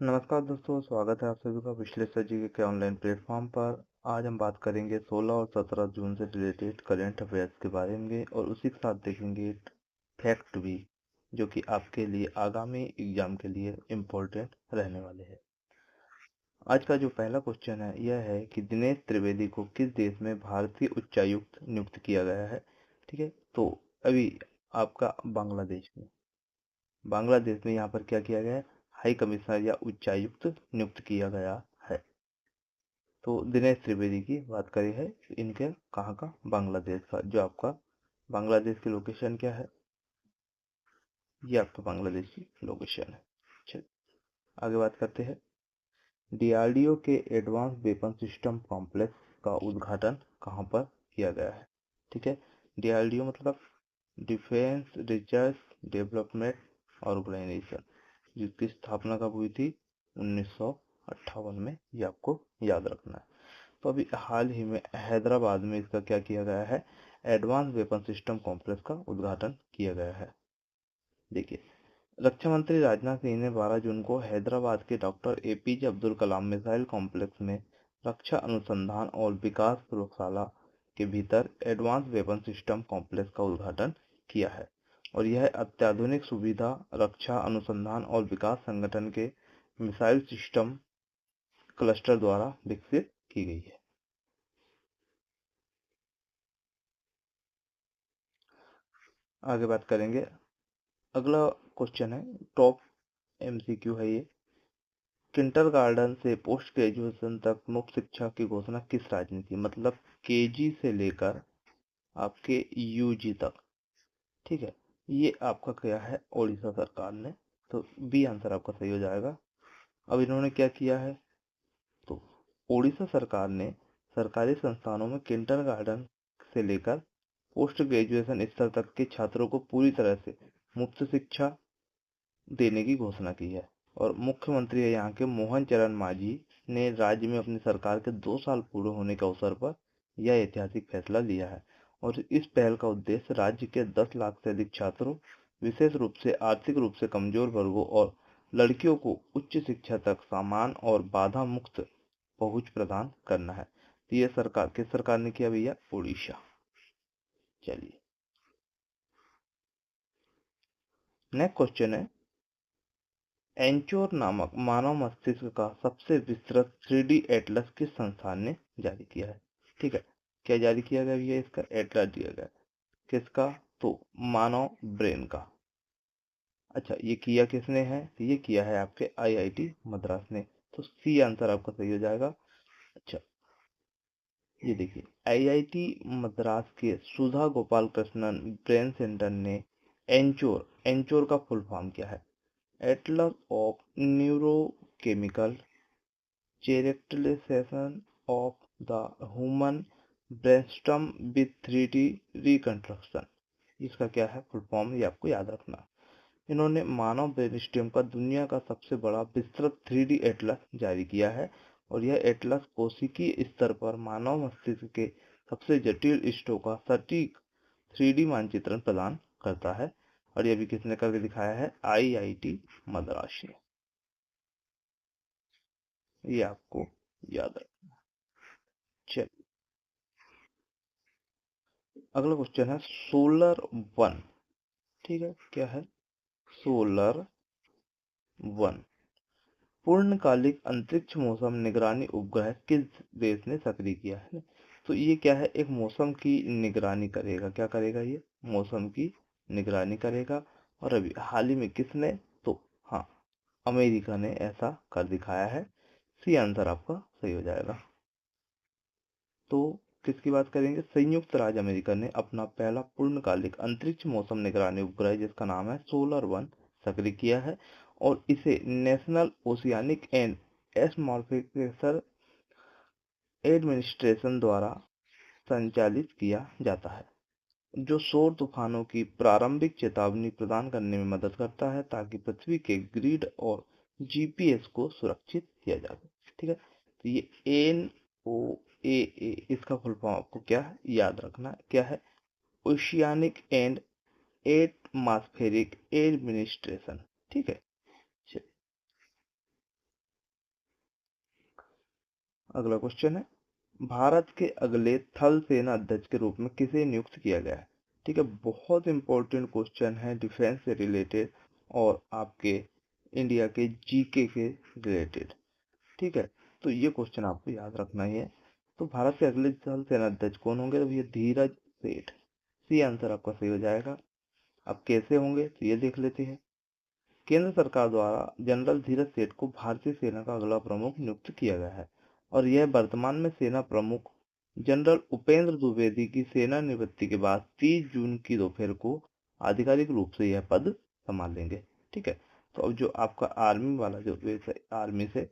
नमस्कार दोस्तों, स्वागत है आप सभी का विश्लेषण जी के ऑनलाइन प्लेटफॉर्म पर। आज हम बात करेंगे 16 और 17 जून से रिलेटेड करंट अफेयर्स के बारे में और उसी के साथ देखेंगे फैक्ट भी, जो कि आपके लिए आगामी एग्जाम के लिए इम्पोर्टेंट रहने वाले हैं। आज का जो पहला क्वेश्चन है यह है कि दिनेश त्रिवेदी को किस देश में भारतीय उच्चायुक्त नियुक्त किया गया है। ठीक है, तो अभी आपका बांग्लादेश में यहाँ पर क्या किया गया है, हाई कमिश्नर या उच्चायुक्त नियुक्त किया गया है। तो दिनेश त्रिवेदी की बात करी है, इनके कहाँ का, बांग्लादेश का। जो आपका बांग्लादेश की लोकेशन क्या है, ये आपका बांग्लादेश की लोकेशन है। चलिए आगे बात करते हैं। डीआरडीओ के एडवांस वेपन सिस्टम कॉम्प्लेक्स का उद्घाटन कहाँ पर किया गया है। ठीक है, डीआरडीओ मतलब डिफेंस रिसर्च डेवलपमेंट ऑर्गेनाइजेशन, जिसकी स्थापना कब हुई थी, 1958 में। ये आपको याद रखना है। तो अभी हाल ही में हैदराबाद में इसका क्या किया गया है, एडवांस वेपन सिस्टम कॉम्प्लेक्स का उद्घाटन किया गया है। देखिए, रक्षा मंत्री राजनाथ सिंह ने 12 जून को हैदराबाद के doctor APJ Abdul Kalam missile complex में रक्षा अनुसंधान और विकास प्रयोगशाला के भीतर एडवांस वेपन सिस्टम कॉम्प्लेक्स का उद्घाटन किया है। और यह अत्याधुनिक सुविधा रक्षा अनुसंधान और विकास संगठन के मिसाइल सिस्टम क्लस्टर द्वारा विकसित की गई है। आगे बात करेंगे। अगला क्वेश्चन है, टॉप एमसीक्यू है ये। किंडरगार्टन से पोस्ट ग्रेजुएशन तक मुफ्त शिक्षा की घोषणा किस राज्य ने की, मतलब केजी से लेकर आपके यूजी तक। ठीक है, ये आपका क्या है, ओडिशा सरकार ने। तो बी आंसर आपका सही हो जाएगा। अब इन्होंने क्या किया है, तो ओडिशा सरकार ने सरकारी संस्थानों में किंडरगार्टन से लेकर पोस्ट ग्रेजुएशन स्तर तक के छात्रों को पूरी तरह से मुफ्त शिक्षा देने की घोषणा की है। और मुख्यमंत्री है यहाँ के मोहन चरण मांझी ने राज्य में अपनी सरकार के 2 साल पूरे होने के अवसर पर यह ऐतिहासिक फैसला लिया है। और इस पहल का उद्देश्य राज्य के 10 लाख से अधिक छात्रों, विशेष रूप से आर्थिक रूप से कमजोर वर्गों और लड़कियों को उच्च शिक्षा तक समान और बाधा मुक्त पहुंच प्रदान करना है। तो ये सरकार, किस सरकार ने किया भैया, उड़ीसा। चलिए नेक्स्ट क्वेश्चन है, एंचोर नामक मानव मस्तिष्क का सबसे विस्तृत 3D एटलस किस संस्थान ने जारी किया है। ठीक है, क्या जारी किया गया भैया, इसका एटलस दिया गया। किसका, तो मानव ब्रेन का। अच्छा, ये किया किसने है, तो ये किया है आपके आईआईटी मद्रास ने। तो सी आंसर आपका सही हो जाएगा। अच्छा, ये देखिए, आईआईटी मद्रास के सुधा गोपाल कृष्णन ब्रेन सेंटर ने एंचोर, एंचोर का फुल फॉर्म क्या है, Atlas of neurochemical characterization of the human brainstem with 3D reconstruction, इसका क्या है फुल फॉर्म, ये आपको याद रखना। इन्होंने मानव ब्रेनस्टेम का दुनिया का सबसे बड़ा विस्तृत 3D एटलस जारी किया है। और यह एटलस कोशिकीय स्तर पर मानव मस्तिष्क के सबसे जटिल स्टों का सटीक 3D मानचित्रण प्रदान करता है। और यह भी किसने करके दिखाया है, आईआईटी मद्रास ने। ये आपको याद रखना। चलिए अगला क्वेश्चन है, सोलर वन। ठीक है, क्या है, सोलर वन पूर्णकालिक अंतरिक्ष मौसम निगरानी उपग्रह किस देश ने सक्रिय किया है। तो ये क्या है, एक मौसम की निगरानी करेगा, क्या करेगा, ये मौसम की निगरानी करेगा। और अभी हाल ही में किसने, तो हाँ, अमेरिका ने ऐसा कर दिखाया है। सी आंसर आपका सही हो जाएगा। तो किसकी बात करेंगे, संयुक्त राज्य अमेरिका ने अपना पहला पूर्णकालिक अंतरिक्ष मौसम निगरानी उपग्रह, जिसका नाम है सोलर वन, सक्रिय किया है। और इसे national oceanic and atmospheric administration द्वारा संचालित किया जाता है, जो सौर तूफानों की प्रारंभिक चेतावनी प्रदान करने में मदद करता है, ताकि पृथ्वी के ग्रिड और जीपीएस को सुरक्षित किया जा सके। ठीक है, तो ये NOAA, इसका फुल फॉर्म आपको क्या है, याद रखना क्या है, ओशियानिक एंड एटमॉस्फेरिक एडमिनिस्ट्रेशन। ठीक है, चलिए अगला क्वेश्चन है, भारत के अगले थल सेना अध्यक्ष के रूप में किसे नियुक्त किया गया है? ठीक है, बहुत इंपॉर्टेंट क्वेश्चन है, डिफेंस से रिलेटेड और आपके इंडिया के जीके के रिलेटेड। ठीक है, तो ये क्वेश्चन आपको याद रखना ही है। तो भारत के अगले थल सेना अध्यक्ष कौन होंगे? तो ये धीरज सेठ। सी आंसर आपका सही हो जाएगा। अब कैसे होंगे तो ये देख लेते हैं। केंद्र सरकार द्वारा जनरल धीरज सेठ को भारतीय सेना का अगला प्रमुख नियुक्त किया गया है और यह वर्तमान में सेना प्रमुख जनरल उपेंद्र द्विवेदी की सेवानिवृत्ति के बाद 30 जून की दोपहर को आधिकारिक रूप से यह पद संभालेंगे। ठीक है, तो अब जो आपका आर्मी वाला जो आर्मी से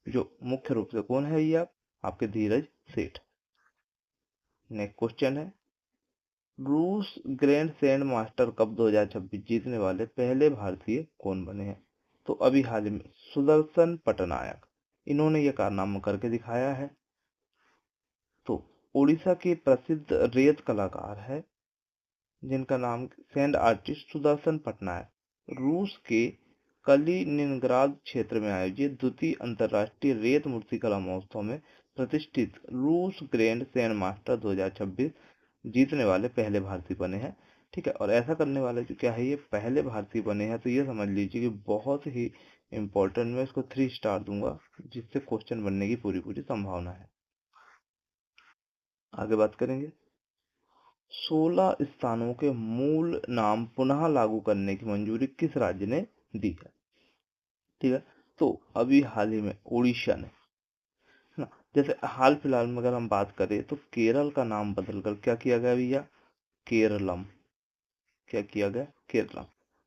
जो मुख्य रूप से कौन है, ये आपके धीरज सेठ। नेक्स्ट क्वेश्चन है, रूस ग्रैंड सैंड मास्टर कप 2026 जीतने वाले पहले भारतीय कौन बने हैं? तो अभी हाल ही में सुदर्शन पटनायक, इन्होंने ये कारनामा करके दिखाया है। तो उड़ीसा के प्रसिद्ध रेत कलाकार है जिनका नाम सैंड आर्टिस्ट सुदर्शन पटनायक रूस के कलिनिनग्राद क्षेत्र में आयोजित द्वितीय अंतर्राष्ट्रीय रेत मूर्तिकला महोत्सव में प्रतिष्ठित रूस ग्रैंड सैंड मास्टर 2026 जीतने वाले पहले भारतीय बने हैं। ठीक है, और ऐसा करने वाले जो क्या है, ये पहले भारतीय बने हैं, तो ये समझ लीजिए कि बहुत ही इंपॉर्टेंट। मैं इसको 3 स्टार दूंगा, जिससे क्वेश्चन बनने की पूरी पूरी संभावना है। आगे बात करेंगे, 16 स्थानों के मूल नाम पुनः लागू करने की मंजूरी किस राज्य ने दी है? ठीक है, तो अभी हाल ही में उड़ीसा ने, है ना। जैसे हाल फिलहाल में अगर हम बात करें तो केरल का नाम बदलकर क्या किया गया भैया? केरलम। क्या किया गया? केरलम।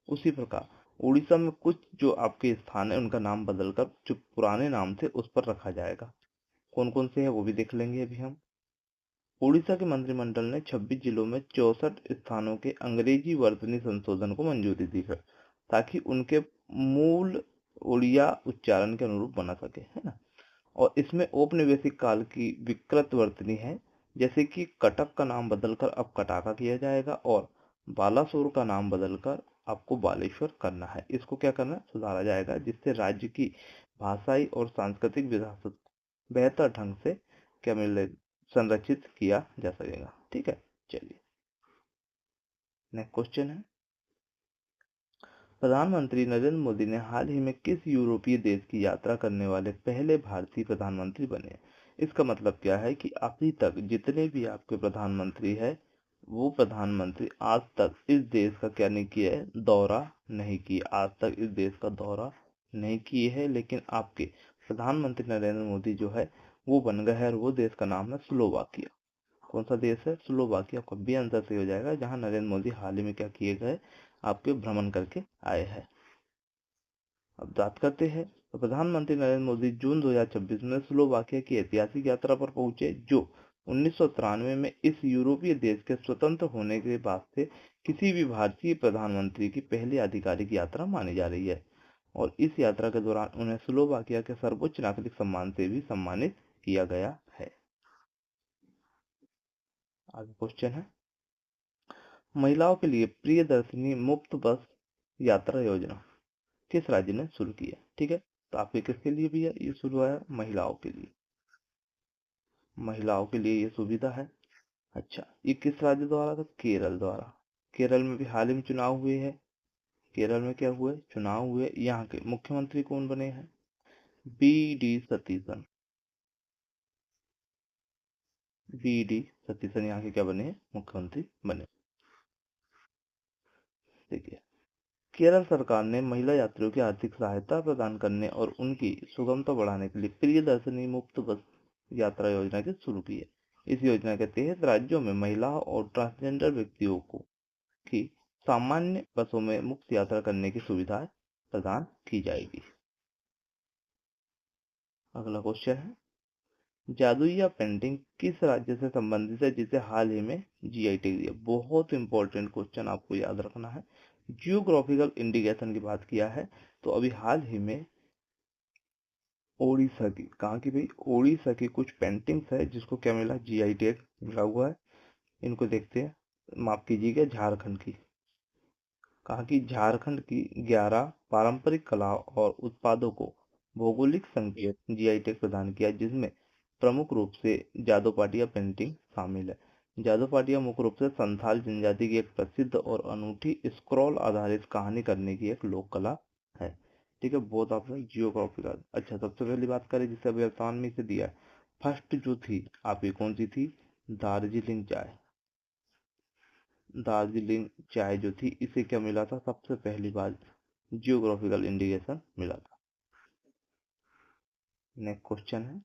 उसी प्रकार उड़ीसा में कुछ जो आपके स्थान है उनका नाम बदलकर जो पुराने नाम थे उस पर रखा जाएगा। कौन कौन से है वो भी देख लेंगे अभी हम। उड़ीसा के मंत्रिमंडल ने 26 जिलों में 64 स्थानों के अंग्रेजी वर्तनी संशोधन को मंजूरी दी है ताकि उनके मूल उड़िया उच्चारण के अनुरूप बना सके, है ना। और इसमें औपनिवेशिक काल की विकृत वर्तनी है, जैसे कि कटक का नाम बदलकर अब कटाका किया जाएगा और बालासोर का नाम बदलकर आपको बालेश्वर करना है। इसको क्या करना है? सुधारा जाएगा, जिससे राज्य की भाषाई और सांस्कृतिक विरासत बेहतर ढंग से क्या मिले संरक्षित किया जा सकेगा। ठीक है, चलिए नेक्स्ट क्वेश्चन है, प्रधानमंत्री नरेंद्र मोदी ने हाल ही में किस यूरोपीय देश की यात्रा करने वाले पहले भारतीय प्रधानमंत्री बने? इसका मतलब क्या है कि अभी तक जितने भी आपके प्रधानमंत्री है वो प्रधानमंत्री आज तक इस देश का क्या नहीं किया है? दौरा नहीं किया। आज तक इस देश का दौरा नहीं किए है, लेकिन आपके प्रधानमंत्री नरेंद्र मोदी जो है वो बन गए हैं और वो देश का नाम है स्लोवाकिया। कौन सा देश है? स्लोवाकिया। आपका बी आंसर सही हो जाएगा, जहां नरेंद्र मोदी हाल ही में क्या किए गए? आपके भ्रमण करके आए हैं। अब बात करते हैं, तो प्रधानमंत्री नरेंद्र मोदी जून 2026 में स्लोवाकिया की ऐतिहासिक यात्रा पर पहुंचे, जो 1993 में इस यूरोपीय देश के स्वतंत्र होने के बाद से किसी भी भारतीय प्रधानमंत्री की पहली आधिकारिक यात्रा मानी जा रही है और इस यात्रा के दौरान उन्हें स्लोवाकिया के सर्वोच्च नागरिक सम्मान से भी सम्मानित किया गया है। आगे क्वेश्चन है, महिलाओं के लिए प्रियदर्शिनी मुफ्त बस यात्रा योजना किस राज्य ने शुरू की है? ठीक है, तो आपके किसके लिए भी है ये शुरू है? महिलाओं के लिए। महिलाओं के लिए ये सुविधा है। अच्छा, ये किस राज्य द्वारा? था केरल द्वारा। केरल में भी हाल ही में चुनाव हुए हैं। केरल में क्या हुए? चुनाव हुए। यहाँ के मुख्यमंत्री कौन बने हैं? B D Satheesan. B D Satheesan यहाँ के क्या बने हैं? मुख्यमंत्री बने। देखिए, केरल सरकार ने महिला यात्रियों की आर्थिक सहायता प्रदान करने और उनकी सुगमता बढ़ाने के लिए प्रियदर्शिनी मुफ्त बस यात्रा योजना की शुरू की है। इस योजना के तहत राज्यों में महिलाओं और ट्रांसजेंडर व्यक्तियों को की सामान्य बसों में मुफ्त यात्रा करने की सुविधा प्रदान की जाएगी। अगला क्वेश्चन है, जादुई पेंटिंग किस राज्य से संबंधित है जिसे हाल ही में जीआई टैग दिया? बहुत इंपॉर्टेंट क्वेश्चन, आपको याद रखना है। जियोग्राफिकल इंडिकेशन की बात किया है तो अभी हाल ही में ओडिशा की, कहाँ की भाई? ओडिशा की कुछ पेंटिंग्स है जिसको क्या मिला? जीआई टैग मिला हुआ है। इनको देखते हैं। माफ कीजिएगा, झारखंड की। कहाँ की? झारखंड की 11 पारंपरिक कला और उत्पादों को भौगोलिक संकेत जीआई टैग प्रदान किया, जिसमें प्रमुख रूप से जादोपाटिया पेंटिंग शामिल है। जादोपाटिया मुख्य रूप से संथाल जनजाति की एक प्रसिद्ध और अनूठी स्क्रॉल आधारित कहानी करने की एक लोक कला है। ठीक है, बहुत आपने जियोग्राफिकल। अच्छा, सबसे पहली बात करें जिसे अभी आसान में से दिया है, फर्स्ट जो थी आपकी कौन सी थी, दार्जिलिंग चाय। दार्जिलिंग चाय जो थी इसे क्या मिला था, सबसे पहली बार जियोग्राफिकल इंडिकेशन मिला था। नेक्स्ट क्वेश्चन है,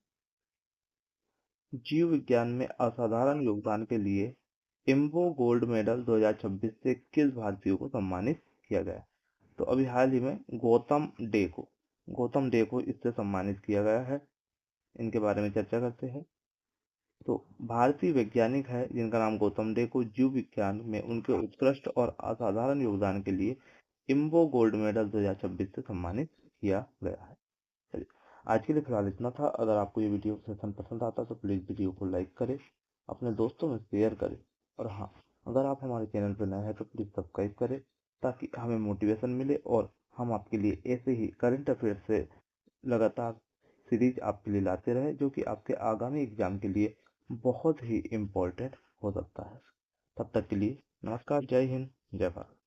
जीव विज्ञान में असाधारण योगदान के लिए इम्बो गोल्ड मेडल 2026 से किस भारतीय को सम्मानित किया गया। तो अभी हाल ही में गौतम डे को इससे सम्मानित किया गया है। इनके बारे में चर्चा करते हैं। तो भारतीय वैज्ञानिक है जिनका नाम गौतम डे को जीव विज्ञान में उनके उत्कृष्ट और असाधारण योगदान के लिए इम्बो गोल्ड मेडल 2026 से सम्मानित किया गया है। चलिए, आज के लिए फिलहाल इतना था। अगर आपको ये वीडियो सेशन पसंद आता तो प्लीज़ वीडियो को लाइक करें, अपने दोस्तों में शेयर करें, और हाँ, अगर आप हमारे चैनल पर नए हैं तो प्लीज़ सब्सक्राइब करें ताकि हमें मोटिवेशन मिले और हम आपके लिए ऐसे ही करंट अफेयर से लगातार सीरीज आपके लिए लाते रहे जो कि आपके आगामी एग्जाम के लिए बहुत ही इम्पोर्टेंट हो सकता है। तब तक के लिए नमस्कार, जय हिंद, जय भारत।